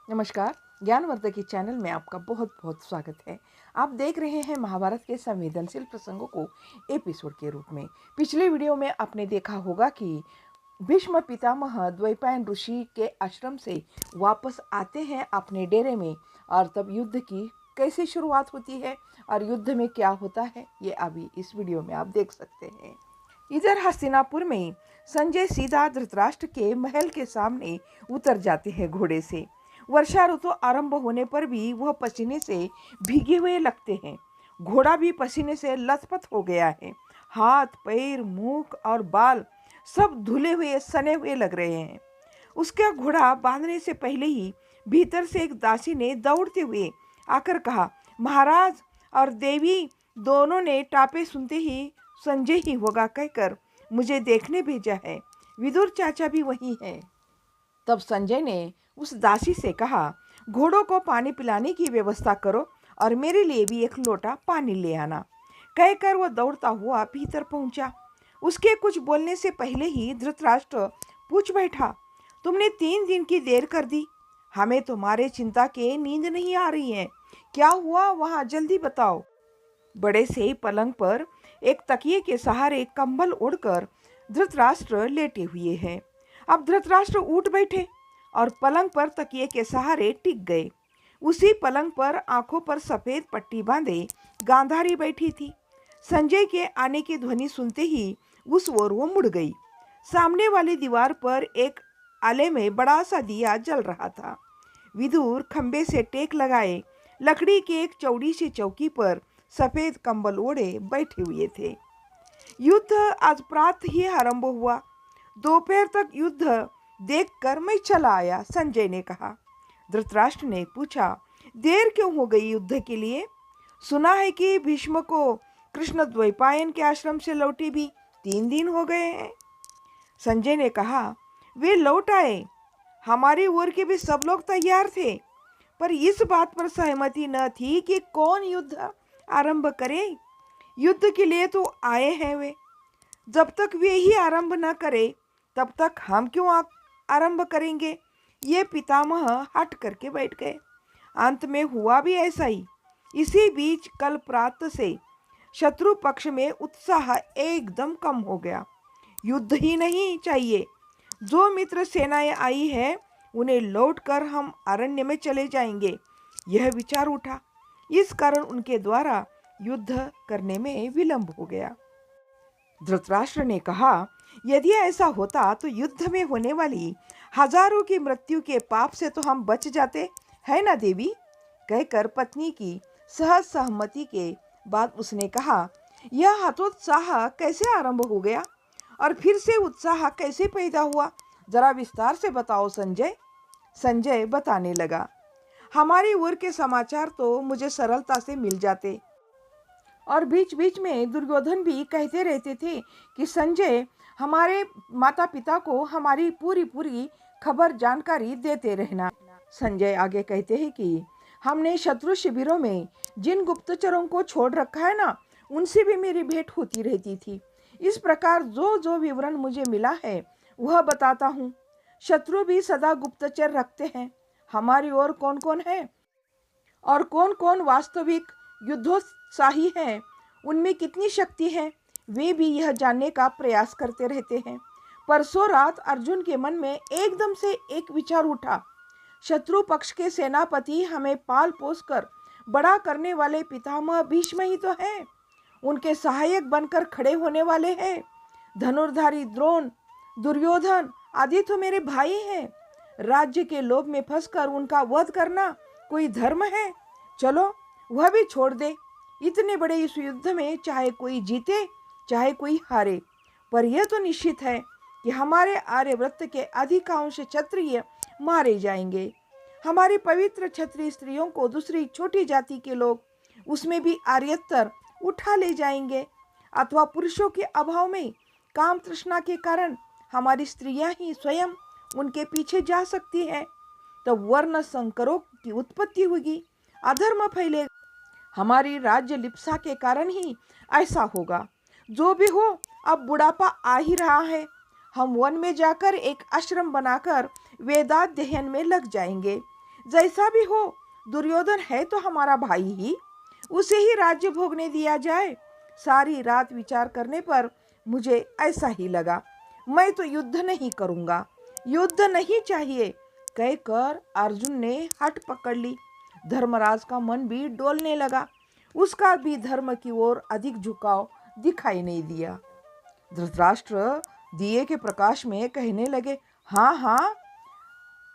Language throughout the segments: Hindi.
नमस्कार। ज्ञानवर्धक की चैनल में आपका बहुत बहुत स्वागत है। आप देख रहे हैं महाभारत के संवेदनशील प्रसंगों को एपिसोड के रूप में। पिछले वीडियो में आपने देखा होगा कि भीष्म पितामह द्वैपायन ऋषि के आश्रम से वापस आते हैं अपने डेरे में, और तब युद्ध की कैसे शुरुआत होती है और युद्ध में क्या होता है, ये अभी इस वीडियो में आप देख सकते हैं। इधर हस्तिनापुर में संजय सीधा धृतराष्ट्र के महल के सामने उतर जाते हैं घोड़े से। वर्षा ऋतु आरंभ होने पर भी वह पसीने से भीगे हुए लगते हैं। घोड़ा भी पसीने से लथपथ हो गया है। हाथ, पैर, मुंह और बाल सब धुले हुए सने हुए लग रहे हैं। उसका घोड़ा बांधने से पहले ही भीतर से एक दासी ने दौड़ते हुए आकर कहा, महाराज और देवी दोनों ने टापे सुनते ही संजय ही होगा कहकर मुझे देखने भेजा है। विदुर चाचा भी वही है। तब संजय ने उस दासी से कहा, घोड़ों को पानी पिलाने की व्यवस्था करो और मेरे लिए भी एक लोटा पानी ले आना। कहकर वह दौड़ता हुआ भीतर पहुंचा। उसके कुछ बोलने से पहले ही धृतराष्ट्र पूछ बैठा, तुमने 3 दिन की देर कर दी। हमें तुम्हारे चिंता के नींद नहीं आ रही है। क्या हुआ वहां, जल्दी बताओ। बड़े से पलंग पर एक तकिए के सहारे कंबल ओढ़कर धृतराष्ट्र लेटे हुए हैं। अब धृतराष्ट्र उठ बैठे और पलंग पर तकिए के सहारे टिक गए। उसी पलंग पर आंखों पर सफेद पट्टी बांधे गांधारी बैठी थी। संजय के आने की ध्वनि सुनते ही उस ओर वो मुड़ गई। सामने वाली दीवार पर एक आले में बड़ा सा दिया जल रहा था। विदुर खंबे से टेक लगाए लकड़ी की एक चौड़ी सी चौकी पर सफेद कंबल ओढ़े बैठे हुए थे। युद्ध आज प्रातः ही आरंभ हुआ। दोपहर तक युद्ध देखकर मैं चला आया, संजय ने कहा। धृतराष्ट्र ने पूछा, देर क्यों हो गई युद्ध के लिए? सुना है कि भीष्म को कृष्ण द्वैपायन के आश्रम से लौटे भी 3 दिन हो गए हैं। संजय ने कहा, वे लौट आए। हमारी ओर के भी सब लोग तैयार थे, पर इस बात पर सहमति न थी कि कौन युद्ध आरंभ करे। युद्ध के लिए तो आए हैं वे। जब तक वे ही आरंभ न करे तब तक हम क्यों आरंभ करेंगे? ये पितामह हट करके बैठ गए। अंत में हुआ भी ऐसा ही। इसी बीच कल प्रातः से शत्रु पक्ष में उत्साह एकदम कम हो गया। युद्ध ही नहीं चाहिए। जो मित्र सेनाएं आई है उन्हें लौटकर हम अरण्य में चले जाएंगे, यह विचार उठा। इस कारण उनके द्वारा युद्ध करने में विलंब हो गया। धृतराष्ट्र ने कहा, यदि ऐसा होता तो युद्ध में होने वाली हजारों की मृत्यु के पाप से तो हम बच जाते, है ना देवी? कहकर पत्नी की सहज सहमति के बाद उसने कहा, यह हतोत्साह कैसे आरंभ हो गया और फिर से उत्साह कैसे पैदा हुआ? जरा विस्तार से बताओ संजय। संजय बताने लगा, हमारी ओर के समाचार तो मुझे सरलता से मिल जाते और बीच बीच में दुर्योधन भी कहते रहते थे कि संजय हमारे माता पिता को हमारी पूरी खबर जानकारी देते रहना। संजय आगे कहते हैं कि हमने शत्रु शिविरों में जिन गुप्तचरों को छोड़ रखा है ना, उनसे भी मेरी भेंट होती रहती थी। इस प्रकार जो जो विवरण मुझे मिला है वह बताता हूँ। शत्रु भी सदा गुप्तचर रखते हैं। हमारी ओर कौन कौन है और कौन कौन वास्तविक युद्धोत्साही है, उनमें कितनी शक्ति है, वे भी यह जानने का प्रयास करते रहते हैं। परसों रात अर्जुन के मन में एकदम से एक विचार उठा। शत्रु पक्ष के सेनापति हमें पाल पोस कर बड़ा करने वाले पितामह भीष्म ही तो हैं। उनके सहायक बनकर खड़े होने वाले हैं धनुर्धारी द्रोण, दुर्योधन आदि तो मेरे भाई हैं। राज्य के लोभ में फंसकर उनका वध करना कोई धर्म है? चलो वह भी छोड़ दे। इतने बड़े इस युद्ध में चाहे कोई जीते चाहे कोई हारे, पर यह तो निश्चित है कि हमारे आर्यव्रत के अधिकांश क्षत्रिय मारे जाएंगे। हमारी पवित्र क्षत्रिय स्त्रियों को दूसरी छोटी जाति के लोग, उसमें भी आर्यतर, उठा ले जाएंगे, अथवा पुरुषों के अभाव में काम तृष्णा के कारण हमारी स्त्रियां ही स्वयं उनके पीछे जा सकती हैं। तब वर्ण संकरों की उत्पत्ति होगी, अधर्म फैलेगा। हमारी राज्य लिप्सा के कारण ही ऐसा होगा। जो भी हो, अब बुढ़ापा आ ही रहा है। हम वन में जाकर एक आश्रम बनाकर वेदाध्ययन में लग जाएंगे। जैसा भी हो, दुर्योधन है तो हमारा भाई ही, उसे ही राज्य भोगने दिया जाए। सारी रात विचार करने पर मुझे ऐसा ही लगा। मैं तो युद्ध नहीं करूंगा, युद्ध नहीं चाहिए कहकर अर्जुन ने हट पकड़ ली। धर्मराज का मन भी डोलने लगा। उसका भी धर्म की ओर अधिक झुकाव दिखाई नहीं दिया। धृतराष्ट्र दिए के प्रकाश में कहने लगे, हाँ हाँ।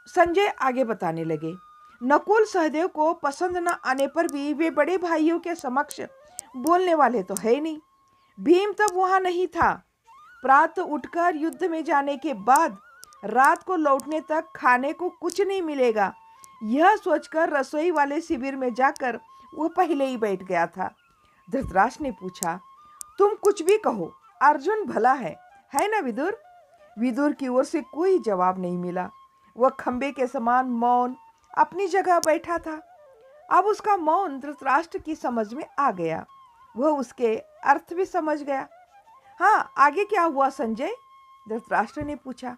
संजय आगे बताने लगे, नकुल सहदेव को पसंद न आने पर भी वे बड़े भाइयों के समक्ष बोलने वाले तो है नहीं। भीम तब वहां नहीं था। प्रातः उठकर युद्ध में जाने के बाद रात को लौटने तक खाने को कुछ नहीं मिलेगा, यह सोचकर रसोई वाले शिविर में जाकर वो पहले ही बैठ गया था। धृतराष्ट्र ने पूछा, तुम कुछ भी कहो, अर्जुन भला है ना विदुर? विदुर की ओर से कोई जवाब नहीं मिला। वह खंबे के समान मौन अपनी जगह बैठा था। अब उसका मौन धृतराष्ट्र की समझ में आ गया। वह उसके अर्थ भी समझ गया। हाँ, आगे क्या हुआ संजय? धृतराष्ट्र ने पूछा।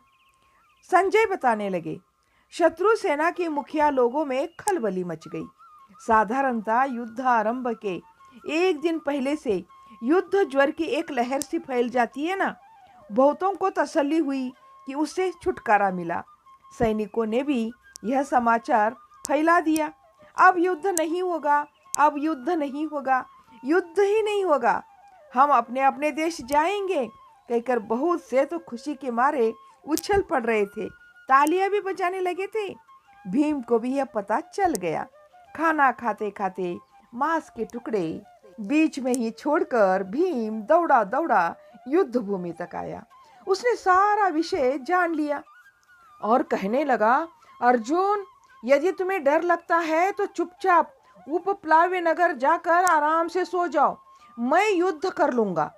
संजय बताने लगे, शत्रु सेना के मुखिया लोगों में खलबली मच गई। साधारणतः युद्ध आरंभ के एक दिन पहले से युद्ध ज्वर की एक लहर सी फैल जाती है ना। बहुतों को तसल्ली हुई कि उससे छुटकारा मिला। सैनिकों ने भी यह समाचार फैला दिया, अब युद्ध नहीं होगा, अब युद्ध नहीं होगा, युद्ध ही नहीं होगा, हम अपने अपने देश जाएंगे कहकर बहुत से तो खुशी के मारे उछल पड़ रहे थे, तालियां भी बजाने लगे थे। भीम को भी यह पता चल गया। खाना खाते खाते मांस के टुकड़े बीच में ही छोड़कर भीम दौड़ा दौड़ा युद्ध भूमि तक आया। उसने सारा विषय जान लिया और कहने लगा, अर्जुन, यदि तुम्हें डर लगता है तो चुपचाप उपप्लाव्य नगर जाकर आराम से सो जाओ, मैं युद्ध कर लूंगा।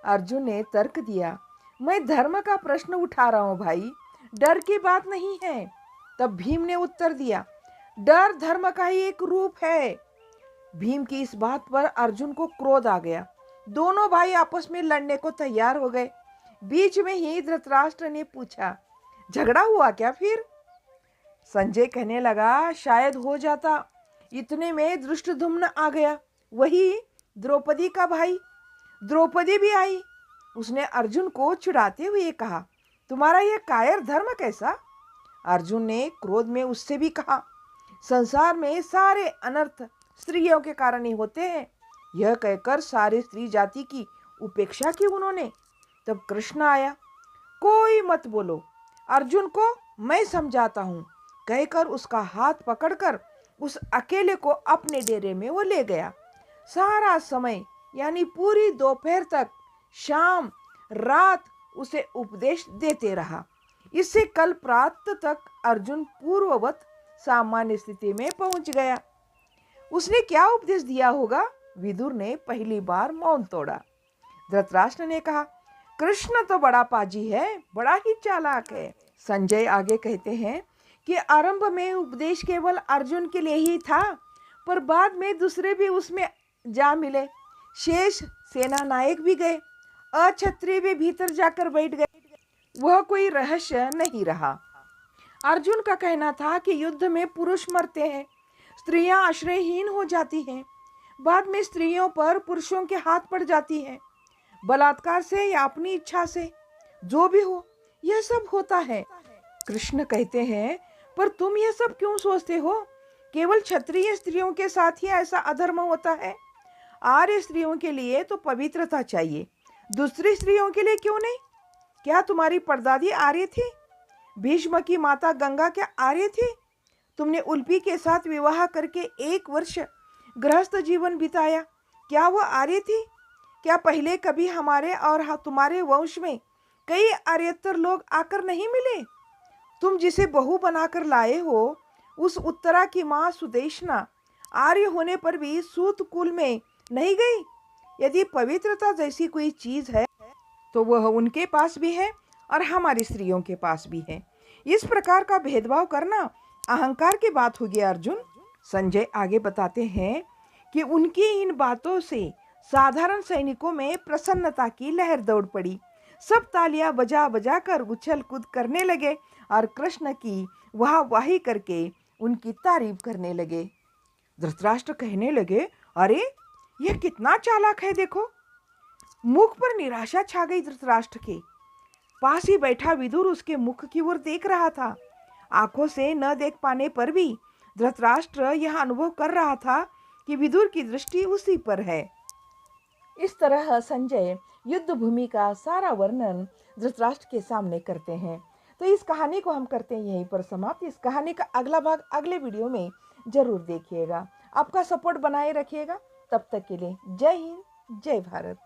अर्जुन ने तर्क दिया, मैं धर्म का प्रश्न उठा रहा हूं भाई, डर की बात नहीं है। तब भीम ने उत्तर दिया, डर धर्म का ही एक रूप है। भीम की इस बात पर अर्जुन को क्रोध आ गया। दोनों भाई आपस में लड़ने को तैयार हो गए। बीच में ही धृतराष्ट्र ने पूछा, झगड़ा हुआ क्या फिर? संजय कहने लगा, शायद हो जाता। इतने में धृष्टद्युम्न आ गया, वही द्रौपदी का भाई। द्रौपदी भी आई। उसने अर्जुन को चिढ़ाते हुए कहा, तुम्हारा यह कायर धर्म कैसा? अर्जुन ने क्रोध में उससे भी कहा, संसार में सारे अनर्थ स्त्रियों के कारण ही होते हैं। यह कहकर सारे स्त्री जाति की उपेक्षा की उन्होंने। तब कृष्ण आया। कोई मत बोलो, अर्जुन को मैं समझाता हूँ कहकर उसका हाथ पकड़कर उस अकेले को अपने डेरे में वो ले गया। सारा समय यानी पूरी दोपहर तक शाम रात उसे उपदेश देते रहा। इससे कल प्रातः तक अर्जुन पूर्ववत सामान्य स्थिति में पहुंच गया। उसने क्या उपदेश दिया होगा? विदुर ने पहली बार मौन तोड़ा। धृतराष्ट्र ने कहा, कृष्ण तो बड़ा पाजी है, बड़ा ही चालाक है। संजय आगे कहते हैं कि आरंभ में उपदेश केवल अर्जुन के लिए ही था, पर बाद में दूसरे भी उसमें जा मिले। शेष सेना नायक भी गए, अक्षत्रिय भी भीतर जाकर बैठ गए। वह कोई रहस्य नहीं रहा। अर्जुन का कहना था कि युद्ध में पुरुष मरते हैं, स्त्रियां आश्रयहीन हो जाती हैं, बाद में स्त्रियों पर पुरुषों के हाथ पड़ जाती हैं, बलात्कार से या अपनी इच्छा से, जो भी हो यह सब होता है। कृष्ण कहते हैं, पर तुम यह सब क्यों सोचते हो? केवल क्षत्रिय स्त्रियों के साथ ही ऐसा अधर्म होता है। आर्य स्त्रियों के लिए तो पवित्रता चाहिए, दूसरी स्त्रियों के लिए क्यों नहीं? क्या तुम्हारी परदादी आर्य थी? भीष्म की माता गंगा क्या आर्य थी? तुमने उल्पी के साथ विवाह करके 1 वर्ष गृहस्थ जीवन बिताया, क्या वह आर्य थी? क्या पहले कभी हमारे और तुम्हारे वंश में कई आर्यतर लोग आकर नहीं मिले? तुम जिसे बहू बनाकर लाए हो, उस उत्तरा की माँ सुदेशना आर्य होने पर भी सूत कुल में नहीं गई। यदि पवित्रता जैसी कोई चीज है तो वह उनके पास भी है और हमारी स्त्रियों के पास भी है। इस प्रकार का भेदभाव करना अहंकार की बात होगी अर्जुन। संजय आगे बताते हैं कि उनकी इन बातों से साधारण सैनिकों में प्रसन्नता की लहर दौड़ पड़ी। सब तालियां बजा बजा कर उछल कूद करने लगे और कृष्ण की वाहवाही करके उनकी तारीफ करने लगे। धृतराष्ट्र कहने लगे, अरे यह कितना चालाक है, देखो। मुख पर निराशा छा गई धृतराष्ट्र के। पास ही बैठा विदुर उसके मुख की ओर देख रहा था। आंखों से न देख पाने पर भी धृतराष्ट्र यह अनुभव कर रहा था कि विदुर की दृष्टि उसी पर है। इस तरह संजय युद्ध भूमि का सारा वर्णन धृतराष्ट्र के सामने करते हैं। तो इस कहानी को हम करते हैं यहीं पर समाप्त। इस कहानी का अगला भाग अगले वीडियो में जरूर देखिएगा। आपका सपोर्ट बनाए रखिएगा। तब तक के लिए जय हिंद, जय भारत।